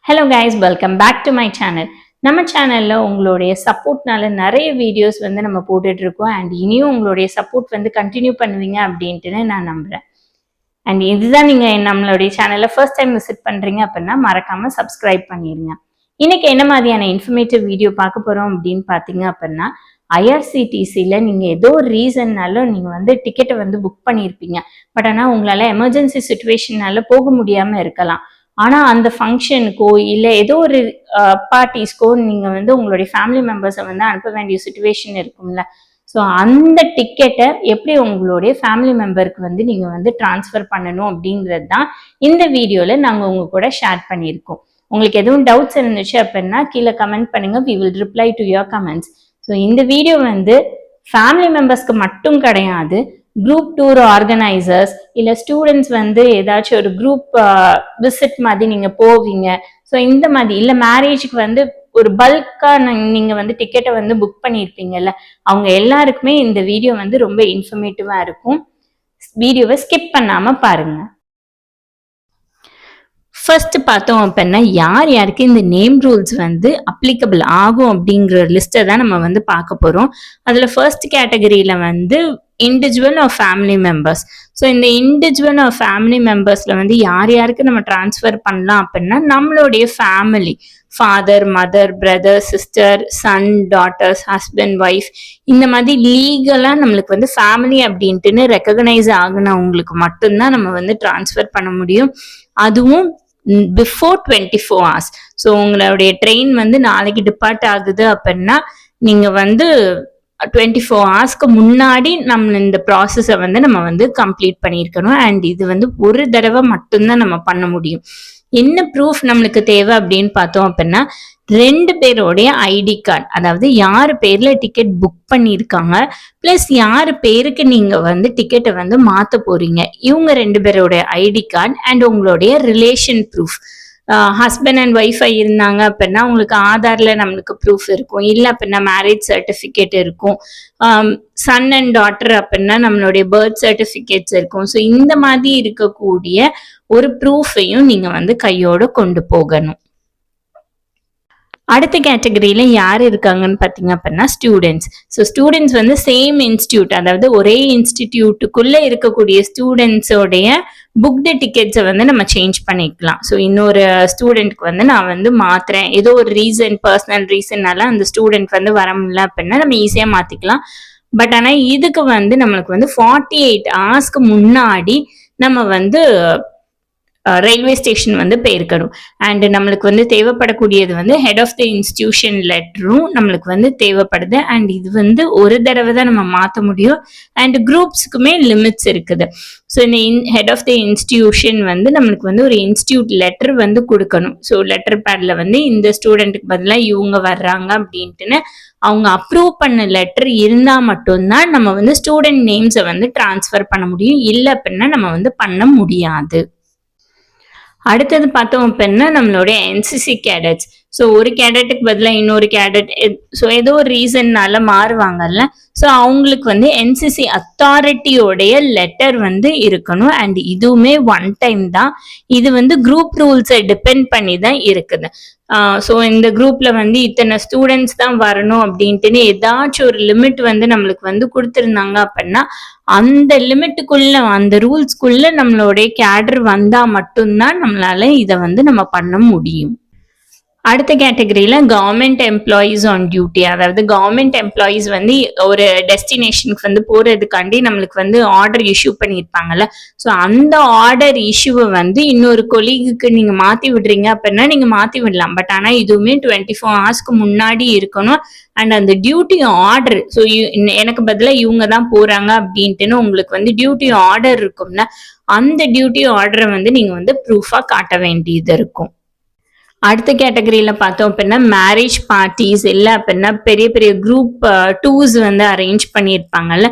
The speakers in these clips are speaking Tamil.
Hello guys, welcome back to my channel. நம்ம சேனலில் உங்களுடைய சப்போர்ட்னால நிறைய வீடியோஸ் நம்ம போட்டுட்ருக்கோம். அண்ட் இனியும் உங்களுடைய சப்போர்ட் கண்டினியூ பண்ணுவீங்க அப்படின்ட்டு நான் நம்புகிறேன். அண்ட் இதுதான் நீங்கள் நம்மளுடைய சேனலில் ஃபர்ஸ்ட் டைம் விசிட் பண்ணுறீங்க அப்படின்னா மறக்காமல் சப்ஸ்கிரைப் பண்ணிடுங்க. இன்னைக்கு என்ன மாதிரியான இன்ஃபர்மேட்டிவ் வீடியோ பார்க்க போகிறோம் அப்படின்னு பார்த்தீங்க அப்படின்னா, ஐஆர்சிடிசியில் நீங்கள் ஏதோ ஒரு ரீசன்னால நீங்கள் டிக்கெட்டை புக் பண்ணியிருப்பீங்க. பட் ஆனால் உங்களால் எமர்ஜென்சி சுச்சுவேஷனால போக முடியாமல் இருக்கலாம். ஆனா அந்த ஃபங்க்ஷனுக்கோ இல்ல ஏதோ ஒரு பார்ட்டிஸ்க்கோ நீங்க உங்களுடைய ஃபேமிலி மெம்பர்ஸை அனுப்ப வேண்டிய சுச்சுவேஷன் இருக்கும்ல. ஸோ அந்த டிக்கெட்டை எப்படி உங்களுடைய ஃபேமிலி மெம்பருக்கு நீங்க டிரான்ஸ்ஃபர் பண்ணணும் அப்படிங்கிறது தான் இந்த வீடியோல நாங்கள் உங்க கூட ஷேர் பண்ணியிருக்கோம். உங்களுக்கு எதுவும் டவுட்ஸ் இருந்துச்சு அப்படின்னா கீழே கமெண்ட் பண்ணுங்க. We will reply to your comments. So இந்த வீடியோ ஃபேமிலி மெம்பர்ஸ்க்கு மட்டும் கிடையாது, குரூப் டூர் ஆர்கனைசர்ஸ் இல்ல ஸ்டூடெண்ட்ஸ் ஏதாச்சும் ஒரு குரூப் விசிட் மாதிரி நீங்க போவீங்க. ஸோ இந்த மாதிரி இல்ல மேரேஜுக்கு ஒரு பல்கா நீங்க டிக்கெட்டை புக் பண்ணியிருப்பீங்கல்ல, அவங்க எல்லாருக்குமே இந்த வீடியோ ரொம்ப இன்ஃபர்மேட்டிவா இருக்கும். வீடியோவை ஸ்கிப் பண்ணாம பாருங்க. ஃபர்ஸ்ட் பார்த்தோம் அப்படின்னா யார் யாருக்கு இந்த நேம் ரூல்ஸ் அப்ளிகபிள் ஆகும் அப்படிங்கிற லிஸ்ட்டை தான் நம்ம பார்க்க போறோம். அதுல ஃபர்ஸ்ட் கேட்டகரியில individual or family members. So இந்த இண்டிவிஜுவல் ஆர் ஃபேமிலி மெம்பர்ஸ்ல யார் யாருக்கு நம்ம டிரான்ஸ்ஃபர் பண்ணலாம் அப்படின்னா, நம்மளுடைய family, father, mother, brother, sister, son, daughters, husband, wife, இந்த மாதிரி லீகலா நம்மளுக்கு ஃபேமிலி அப்படின்ட்டுன்னு ரெக்கக்னைஸ் ஆகுனவங்களுக்கு மட்டும்தான் நம்ம டிரான்ஸ்ஃபர் பண்ண முடியும். அதுவும் பிஃபோர் 24 hours. ஸோ உங்களுடைய ட்ரெயின் நாளைக்கு டிபார்ட் ஆகுது அப்படின்னா நீங்க 24 ஹவர்ஸ்க்கு முன்னாடி நம்ம இந்த ப்ராசஸை நம்ம கம்ப்ளீட் பண்ணியிருக்கணும். அண்ட் இது ஒரு தடவை மட்டும்தான் நம்ம பண்ண முடியும். என்ன ப்ரூஃப் நம்மளுக்கு தேவை அப்படின்னு பார்த்தோம் அப்படின்னா, 2 பேருடைய ஐடி கார்டு, அதாவது யாரு பேர்ல டிக்கெட் புக் பண்ணியிருக்காங்க பிளஸ் யாரு பேருக்கு நீங்க டிக்கெட்டை மாத்த போறீங்க, இவங்க 2 பேருடைய ஐடி கார்டு அண்ட் உங்களுடைய ரிலேஷன் ப்ரூஃப். ஹஸ்பண்ட் அண்ட் ஒய்ஃபா இருந்தாங்க அப்படின்னா உங்களுக்கு ஆதார்ல நம்மளுக்கு ப்ரூஃப் இருக்கும். இல்லை அப்படின்னா மேரேஜ் சர்டிஃபிகேட் இருக்கும். சன் அண்ட் டாட்டர் அப்படின்னா நம்மளுடைய பர்த் சர்டிஃபிகேட்ஸ் இருக்கும். ஸோ இந்த மாதிரி இருக்கக்கூடிய ஒரு ப்ரூஃபையும் நீங்க கையோட கொண்டு போகணும். அடுத்த கேட்டகரியில யார் இருக்காங்கன்னு பார்த்தீங்க அப்படின்னா students. So students same institute, அதாவது ஒரே இன்ஸ்டிடியூட்டுக்குள்ள இருக்கக்கூடிய ஸ்டூடெண்ட்ஸோடைய புக்டு டிக்கெட்ஸை நம்ம சேஞ்ச் பண்ணிக்கலாம். ஸோ இன்னொரு ஸ்டூடெண்ட்க்கு நான் மாத்துறேன், ஏதோ ஒரு ரீசன், பர்சனல் ரீசன்னால அந்த ஸ்டூடெண்ட் வர முடியல அப்படின்னா நம்ம ஈஸியா மாத்திக்கலாம். பட் ஆனா இதுக்கு நம்மளுக்கு 48 ஹவர்ஸ்க்கு முன்னாடி நம்ம ரயில்வே ஸ்டேஷன் போயிருக்கணும். அண்ட் நம்மளுக்கு தேவைப்படக்கூடியது ஹெட் ஆஃப் த இன்ஸ்டிடியூஷன் லெட்டரும் நம்மளுக்கு தேவைப்படுது. அண்ட் இது ஒரு தடவை தான் நம்ம மாற்ற முடியும். அண்ட் குரூப்ஸுக்குமே லிமிட்ஸ் இருக்குது. ஸோ இந்த ஹெட் ஆஃப் த இன்ஸ்டிடியூஷன் நம்மளுக்கு ஒரு இன்ஸ்டிடியூட் லெட்டர் கொடுக்கணும். ஸோ லெட்டர் பேட்ல இந்த ஸ்டூடெண்ட்டுக்கு பதிலாக இவங்க வர்றாங்க அப்படின்ட்டுன்னு அவங்க அப்ரூவ் பண்ண லெட்டர் இருந்தா மட்டும்தான் நம்ம ஸ்டூடெண்ட் நேம்ஸை டிரான்ஸ்ஃபர் பண்ண முடியும். இல்லை அப்படின்னா நம்ம பண்ண முடியாது. அடுத்தது பார்த்தோம் அப்படின்னா நம்மளுடைய என்சிசி கேடட்ஸ். ஸோ ஒரு கேடட்டுக்கு பதிலாக இன்னொரு கேடட், ஸோ ஏதோ ஒரு ரீசன்னால மாறுவாங்கல்ல. ஸோ அவங்களுக்கு என்சிசி அத்தாரிட்டியோடைய லெட்டர் இருக்கணும். அண்ட் இதுவுமே ஒன் டைம் தான். இது குரூப் ரூல்ஸை டிபெண்ட் பண்ணி தான் இருக்குது. ஸோ இந்த குரூப்ல இத்தனை ஸ்டூடெண்ட்ஸ் தான் வரணும் அப்படின்ட்டுன்னு ஏதாச்சும் ஒரு லிமிட் நம்மளுக்கு கொடுத்துருந்தாங்க அப்படின்னா அந்த லிமிட்டுக்குள்ள, அந்த ரூல்ஸ்குள்ள நம்மளுடைய கேடர் வந்தா மட்டும்தான் நம்மளால இதை நம்ம பண்ண முடியும். அடுத்த கேட்டகரியில கவர்மெண்ட் எம்ப்ளாயீஸ் ஆன் டியூட்டி, அதாவது கவர்மெண்ட் எம்ப்ளாயீஸ் ஒரு டெஸ்டினேஷனுக்கு போறதுக்காண்டி நம்மளுக்கு ஆர்டர் இஷ்யூ பண்ணியிருப்பாங்கல்ல. ஸோ அந்த ஆர்டர் இஷ்யூவை இன்னொரு கொலீகுக்கு நீங்க மாத்தி விடுறீங்க அப்படின்னா நீங்க மாத்தி விடலாம். பட் ஆனா இதுவுமே 24 ஹவர்ஸ்க்கு முன்னாடி இருக்கணும். அண்ட் அந்த டியூட்டி ஆர்டர், ஸோ எனக்கு பதிலாக இவங்க தான் போறாங்க அப்படின்ட்டுன்னு உங்களுக்கு டியூட்டி ஆர்டர் இருக்கும்ல, அந்த டியூட்டி ஆர்டரை நீங்க ப்ரூஃபா காட்ட வேண்டியது இருக்கும். அடுத்த கேட்டகரியில பார்த்தோம் அப்படின்னா மேரேஜ் பார்ட்டிஸ், இல்லை அப்படின்னா பெரிய பெரிய குரூப் டூர்ஸ் அரேஞ்ச் பண்ணியிருப்பாங்கல்ல,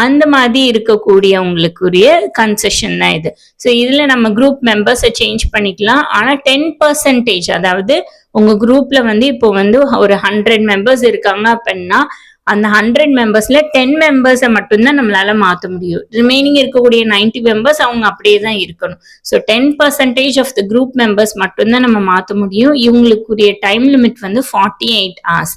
அந்த மாதிரி இருக்கக்கூடியவங்களுக்குரிய கன்செஷன் தான் இது. ஸோ இதுல நம்ம குரூப் மெம்பர்ஸை சேஞ்ச் பண்ணிக்கலாம். ஆனா 10%, அதாவது உங்க குரூப்ல இப்போ ஒரு 100 மெம்பர்ஸ் இருக்காங்க அப்படின்னா அந்த 100 மெம்பர்ஸ்ல 10 மெம்பர்ஸை மட்டும்தான் நம்மளால மாற்ற முடியும். ரிமைனிங் இருக்கக்கூடிய 90 மெம்பர்ஸ் அவங்க அப்படியே தான் இருக்கணும். So 10% of the group members மட்டும்தான் நம்ம மாற்ற முடியும். இவங்களுக்குரிய டைம் லிமிட் வந்து 48 hours.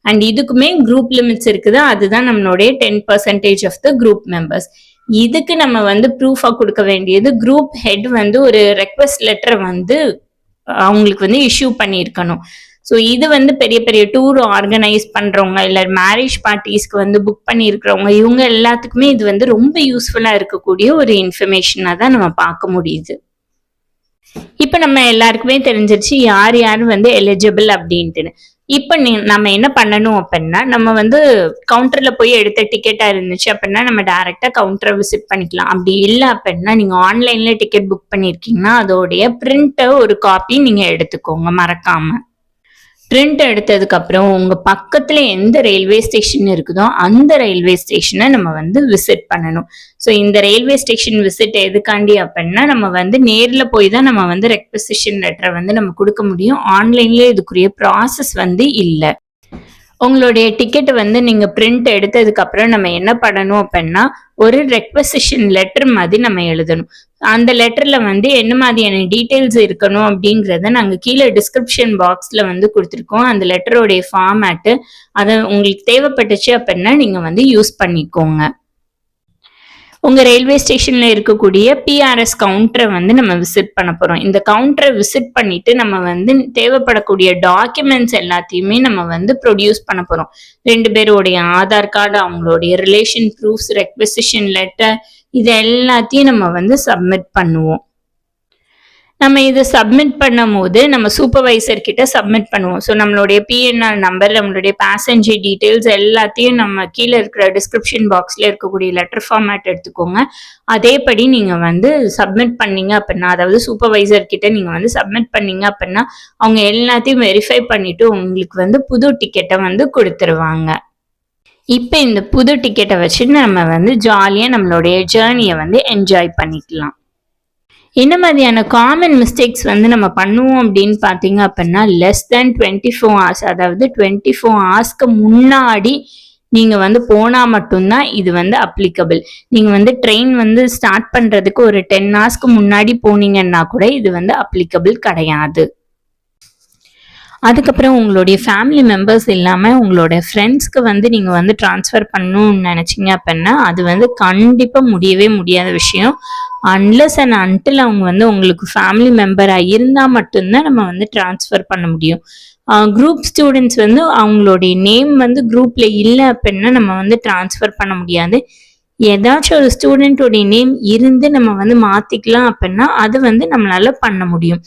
அண்ட் இதுக்குமே குரூப் லிமிட்ஸ் இருக்குது. அதுதான் நம்மளுடைய 10% ஆஃப் த குரூப் மெம்பர்ஸ். இதுக்கு நம்ம வந்து ப்ரூஃபா கொடுக்க வேண்டியது குரூப் ஹெட் வந்து ஒரு ரெக்வெஸ்ட் லெட்டர் வந்து அவங்களுக்கு வந்து இஷ்யூ பண்ணியிருக்கணும். ஸோ இது வந்து பெரிய பெரிய டூர் ஆர்கனைஸ் பண்றவங்க இல்லை மேரேஜ் பார்ட்டிஸ்க்கு வந்து புக் பண்ணியிருக்கிறவங்க இவங்க எல்லாத்துக்குமே இது வந்து ரொம்ப யூஸ்ஃபுல்லா இருக்கக்கூடிய ஒரு இன்ஃபர்மேஷனாக தான் நம்ம பார்க்க முடியுது. இப்ப நம்ம எல்லாருக்குமே தெரிஞ்சிருச்சு யார் யார் வந்து எலிஜிபிள் அப்படின்ட்டுன்னு. இப்ப நம்ம என்ன பண்ணணும் அப்படின்னா, நம்ம வந்து கவுண்டர்ல போய் எடுத்த டிக்கெட்டா இருந்துச்சு அப்படின்னா நம்ம டைரக்டா கவுண்டரை விசிட் பண்ணிக்கலாம். அப்படி இல்லை அப்படின்னா நீங்க ஆன்லைன்ல டிக்கெட் புக் பண்ணிருக்கீங்கன்னா அதோடைய பிரிண்ட் ஒரு காப்பி நீங்க எடுத்துக்கோங்க மறக்காம. பிரிண்ட் எடுத்ததுக்கு அப்புறம் உங்க பக்கத்துல எந்த ரயில்வே ஸ்டேஷன் இருக்குதோ அந்த ரயில்வே ஸ்டேஷனை நம்ம வந்து விசிட் பண்ணணும். ஸோ இந்த ரயில்வே ஸ்டேஷன் விசிட் எதுக்காண்டி அப்படின்னா நம்ம வந்து நேர்ல போய் தான் நம்ம வந்து ரெக்வெசிஷன் லெட்டரை வந்து நம்ம கொடுக்க முடியும். ஆன்லைன்ல இதுக்குரிய ப்ராசஸ் வந்து இல்லை. உங்களுடைய டிக்கெட் வந்து நீங்க பிரிண்ட் எடுத்ததுக்கு அப்புறம் நம்ம என்ன பண்ணணும் அப்படின்னா ஒரு ரெக்வெசிஷன் லெட்டர் மாதிரி நம்ம எழுதணும். அந்த லெட்டர்ல வந்து என்ன மாதிரியான டீடைல்ஸ் இருக்கணும் அப்படிங்கறத நாங்க கீழே டிஸ்கிரிப்ஷன் பாக்ஸ்ல வந்து கொடுத்துருக்கோம். அந்த லெட்டரோடைய ஃபார்மேட்டு அதை உங்களுக்கு தேவைப்பட்டுச்சு அப்படின்னா நீங்க வந்து யூஸ் பண்ணிக்கோங்க. உங்க ரயில்வே ஸ்டேஷன்ல இருக்கக்கூடிய பிஆர்எஸ் கவுண்டரை வந்து நம்ம விசிட் பண்ண போறோம். இந்த கவுண்டரை விசிட் பண்ணிட்டு நம்ம வந்து தேவைப்படக்கூடிய டாக்குமெண்ட்ஸ் எல்லாத்தையுமே நம்ம வந்து ப்ரொடியூஸ் பண்ண போறோம். 2 பேருடைய ஆதார் கார்டு, அவங்களுடைய ரிலேஷன் ப்ரூஃப்ஸ், ரெக்வெசிஷன் லெட்டர், இது எல்லாத்தையும் நம்ம வந்து சப்மிட் பண்ணுவோம். நம்ம இதை சப்மிட் பண்ணும் போது நம்ம சூப்பர்வைசர் கிட்ட சப்மிட் பண்ணுவோம். ஸோ நம்மளுடைய பிஎன்ஆர் நம்பர், நம்மளுடைய பேசஞ்சர் டீட்டெயில்ஸ் எல்லாத்தையும் நம்ம கீழே இருக்கிற டிஸ்கிரிப்ஷன் பாக்ஸ்ல இருக்கக்கூடிய லெட்டர் ஃபார்மேட் எடுத்துக்கோங்க. அதேபடி நீங்க வந்து சப்மிட் பண்ணீங்க அப்படின்னா, அதாவது சூப்பர்வைசர் கிட்ட நீங்க வந்து சப்மிட் பண்ணீங்க அப்படின்னா அவங்க எல்லாத்தையும் வெரிஃபை பண்ணிட்டு உங்களுக்கு வந்து புது டிக்கெட்டை வந்து கொடுத்துருவாங்க. இப்போ இந்த புது டிக்கெட்டை வச்சு நம்ம வந்து ஜாலியா நம்மளுடைய ஜேர்னியை வந்து என்ஜாய் பண்ணிக்கலாம். என்ன மாதிரியான காமன் மிஸ்டேக்ஸ் வந்து நம்ம பண்ணுவோம் அப்படின்னு பார்த்தீங்க அப்படின்னா, லெஸ் தேன் 24 hours, அதாவது 24 hours முன்னாடி நீங்க வந்து போனா மட்டும்தான் இது வந்து அப்ளிகபிள். நீங்க வந்து ட்ரெயின் வந்து ஸ்டார்ட் பண்றதுக்கு ஒரு 10 hours முன்னாடி போனீங்கன்னா கூட இது வந்து அப்ளிகபிள் கிடையாது. அதுக்கப்புறம் உங்களுடைய ஃபேமிலி மெம்பர்ஸ் இல்லாமல் உங்களோட ஃப்ரெண்ட்ஸ்க்கு வந்து நீங்கள் வந்து ட்ரான்ஸ்ஃபர் பண்ணணும்னு நினச்சிங்க அப்படின்னா அது வந்து கண்டிப்பாக முடியவே முடியாத விஷயம். அன்லெஸ் அண்ட் அன்டில் அவங்க வந்து உங்களுக்கு ஃபேமிலி மெம்பராக இருந்தால் மட்டும்தான் நம்ம வந்து ட்ரான்ஸ்ஃபர் பண்ண முடியும். குரூப் ஸ்டூடெண்ட்ஸ் வந்து அவங்களுடைய நேம் வந்து குரூப்பில் இல்லை அப்படின்னா நம்ம வந்து ட்ரான்ஸ்ஃபர் பண்ண முடியாது. ஏதாச்சும் ஒரு ஸ்டூடெண்ட்டோடைய நேம் இருந்து நம்ம வந்து மாற்றிக்கலாம் அப்படின்னா அது வந்து நம்மளால பண்ண முடியும்.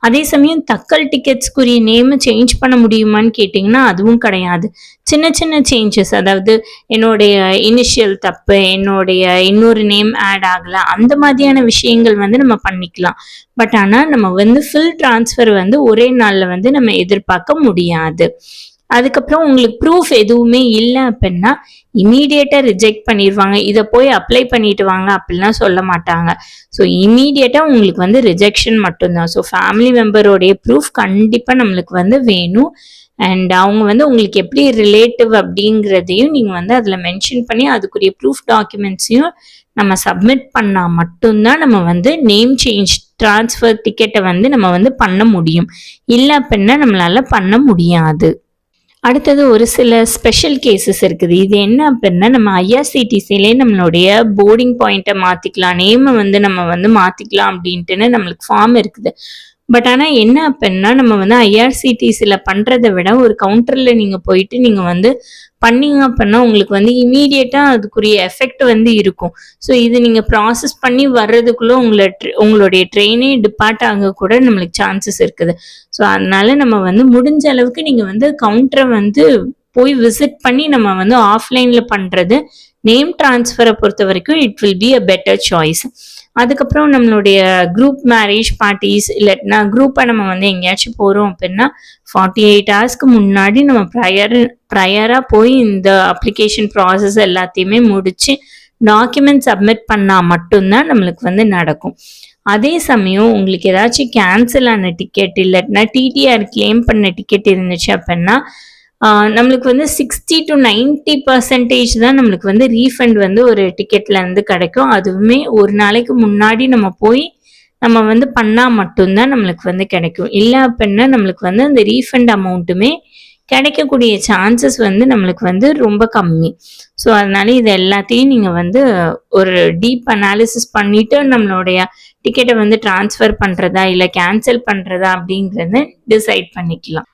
அதே சமயம் தக்கல் டிக்கெட்ஸ்க்குரிய நேம் சேஞ்ச் பண்ண முடியுமான்னு கேட்டிங்கன்னா அதுவும் கிடையாது. சின்ன சின்ன சேஞ்சஸ், அதாவது என்னுடைய இனிஷியல் தப்பு, என்னுடைய இன்னொரு நேம் ஆட் ஆகலை, அந்த மாதிரியான விஷயங்கள் வந்து நம்ம பண்ணிக்கலாம். பட் ஆனால் நம்ம வந்து ஃபுல் டிரான்ஸ்ஃபர் வந்து ஒரே நாளில் வந்து நம்ம எதிர்பார்க்க முடியாது. அதுக்கப்புறம் உங்களுக்கு ப்ரூஃப் எதுவுமே இல்லை அப்படின்னா இமீடியட்டாக ரிஜெக்ட் பண்ணிடுவாங்க. இதை போய் அப்ளை பண்ணிட்டு வாங்க அப்படிலாம் சொல்ல மாட்டாங்க. ஸோ இமீடியட்டாக உங்களுக்கு வந்து ரிஜெக்ஷன் மட்டும்தான். ஸோ ஃபேமிலி மெம்பரோடைய ப்ரூஃப் கண்டிப்பாக நம்மளுக்கு வந்து வேணும். அண்ட் அவங்க வந்து உங்களுக்கு எப்படி ரிலேட்டிவ் அப்படிங்கிறதையும் நீங்கள் வந்து அதில் மென்ஷன் பண்ணி அதுக்குரிய ப்ரூஃப் டாக்குமெண்ட்ஸையும் நம்ம சப்மிட் பண்ணால் மட்டும்தான் நம்ம வந்து நேம் சேஞ்ச் ட்ரான்ஸ்ஃபர் டிக்கெட்டை வந்து நம்ம வந்து பண்ண முடியும். இல்லை அப்படின்னா நம்மளால பண்ண முடியாது. அடுத்தது ஒரு சில ஸ்பெஷல் கேசஸ் இருக்குது. இது என்ன அப்படின்னா நம்ம ஐஆர்சிடிசிலே நம்மளுடைய போர்டிங் பாயிண்ட்டை மாற்றிக்கலாம், நேமை வந்து நம்ம வந்து மாற்றிக்கலாம் அப்படின்ட்டுன்னு நம்மளுக்கு ஃபார்ம் இருக்குது. பட் ஆனால் என்ன அப்படின்னா நம்ம வந்து ஐஆர்சிடிசியில் பண்ணுறதை விட ஒரு கவுண்டரில் நீங்கள் போயிட்டு நீங்கள் வந்து பண்ணீங்க அப்படின்னா உங்களுக்கு வந்து இமீடியட்டாக அதுக்குரிய எஃபெக்ட் வந்து இருக்கும். ஸோ இது நீங்கள் ப்ராசஸ் பண்ணி வர்றதுக்குள்ளே உங்களுடைய ட்ரெயினே டிபார்ட் ஆக கூட நம்மளுக்கு சான்சஸ் இருக்குது. ஸோ அதனால நம்ம வந்து முடிஞ்ச அளவுக்கு நீங்கள் வந்து கவுண்டரை வந்து போய் விசிட் பண்ணி நம்ம வந்து ஆஃப்லைனில் பண்ணுறது நேம் டிரான்ஸ்ஃபரை பொறுத்த வரைக்கும் it will be a better choice. அதுக்கப்புறம் நம்மளுடைய குரூப் மேரேஜ் பார்ட்டிஸ் இல்லைன்னா குரூப்பை நம்ம வந்து எங்கேயாச்சும் போகிறோம் அப்படின்னா 48 hours முன்னாடி நம்ம ப்ரையராக போய் இந்த அப்ளிகேஷன் ப்ராசஸ் எல்லாத்தையுமே முடித்து டாக்குமெண்ட் சப்மிட் பண்ணால் மட்டும்தான் நம்மளுக்கு வந்து நடக்கும். அதே சமயம் உங்களுக்கு ஏதாச்சும் கேன்சல் ஆன டிக்கெட் இல்லைன்னா டிடிஆர் கிளைம் பண்ண டிக்கெட் இருந்துச்சு அப்படின்னா நம்மளுக்கு வந்து 60 to 90% தான் நம்மளுக்கு வந்து ரீஃபண்ட் வந்து ஒரு டிக்கெட்ல இருந்து கிடைக்கும். அதுவுமே ஒரு நாளைக்கு முன்னாடி நம்ம போய் நம்ம வந்து பண்ணா மட்டும்தான் நம்மளுக்கு வந்து கிடைக்கும். இல்ல அப்படின்னா நம்மளுக்கு வந்து அந்த ரீஃபண்ட் அமௌண்ட்டுமே கிடைக்கக்கூடிய சான்சஸ் வந்து நம்மளுக்கு வந்து ரொம்ப கம்மி. ஸோ அதனால இது எல்லாத்தையும் நீங்க வந்து ஒரு டீப் அனாலிசிஸ் பண்ணிட்டு நம்மளுடைய டிக்கெட்டை வந்து டிரான்ஸ்ஃபர் பண்றதா இல்ல கேன்சல் பண்றதா அப்படிங்கறத டிசைட் பண்ணிக்கலாம்.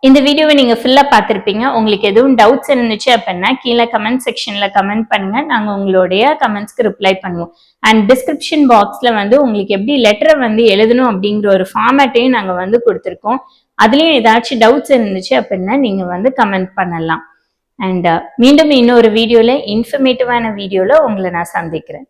இந்த வீடியோவை நீங்க ஃபுல்லா பார்த்திருப்பீங்க. உங்களுக்கு எதுவும் டவுட்ஸ் இருந்துச்சு அப்படின்னா கீழே கமெண்ட் செக்ஷன்ல கமெண்ட் பண்ணுங்க. நாங்க உங்களுடைய கமெண்ட்ஸ்க்கு ரிப்ளை பண்ணுவோம். அண்ட் டிஸ்கிரிப்ஷன் பாக்ஸ்ல வந்து உங்களுக்கு எப்படி லெட்டரை வந்து எழுதணும் அப்படிங்கிற ஒரு ஃபார்மேட்டையும் நாங்க வந்து கொடுத்துருக்கோம். அதுலயும் ஏதாச்சும் டவுட்ஸ் இருந்துச்சு அப்படின்னா நீங்க வந்து கமெண்ட் பண்ணலாம். அண்ட் மீண்டும் இன்னொரு வீடியோல இன்ஃபர்மேட்டிவான வீடியோல உங்களை நான் சந்திக்கிறேன்.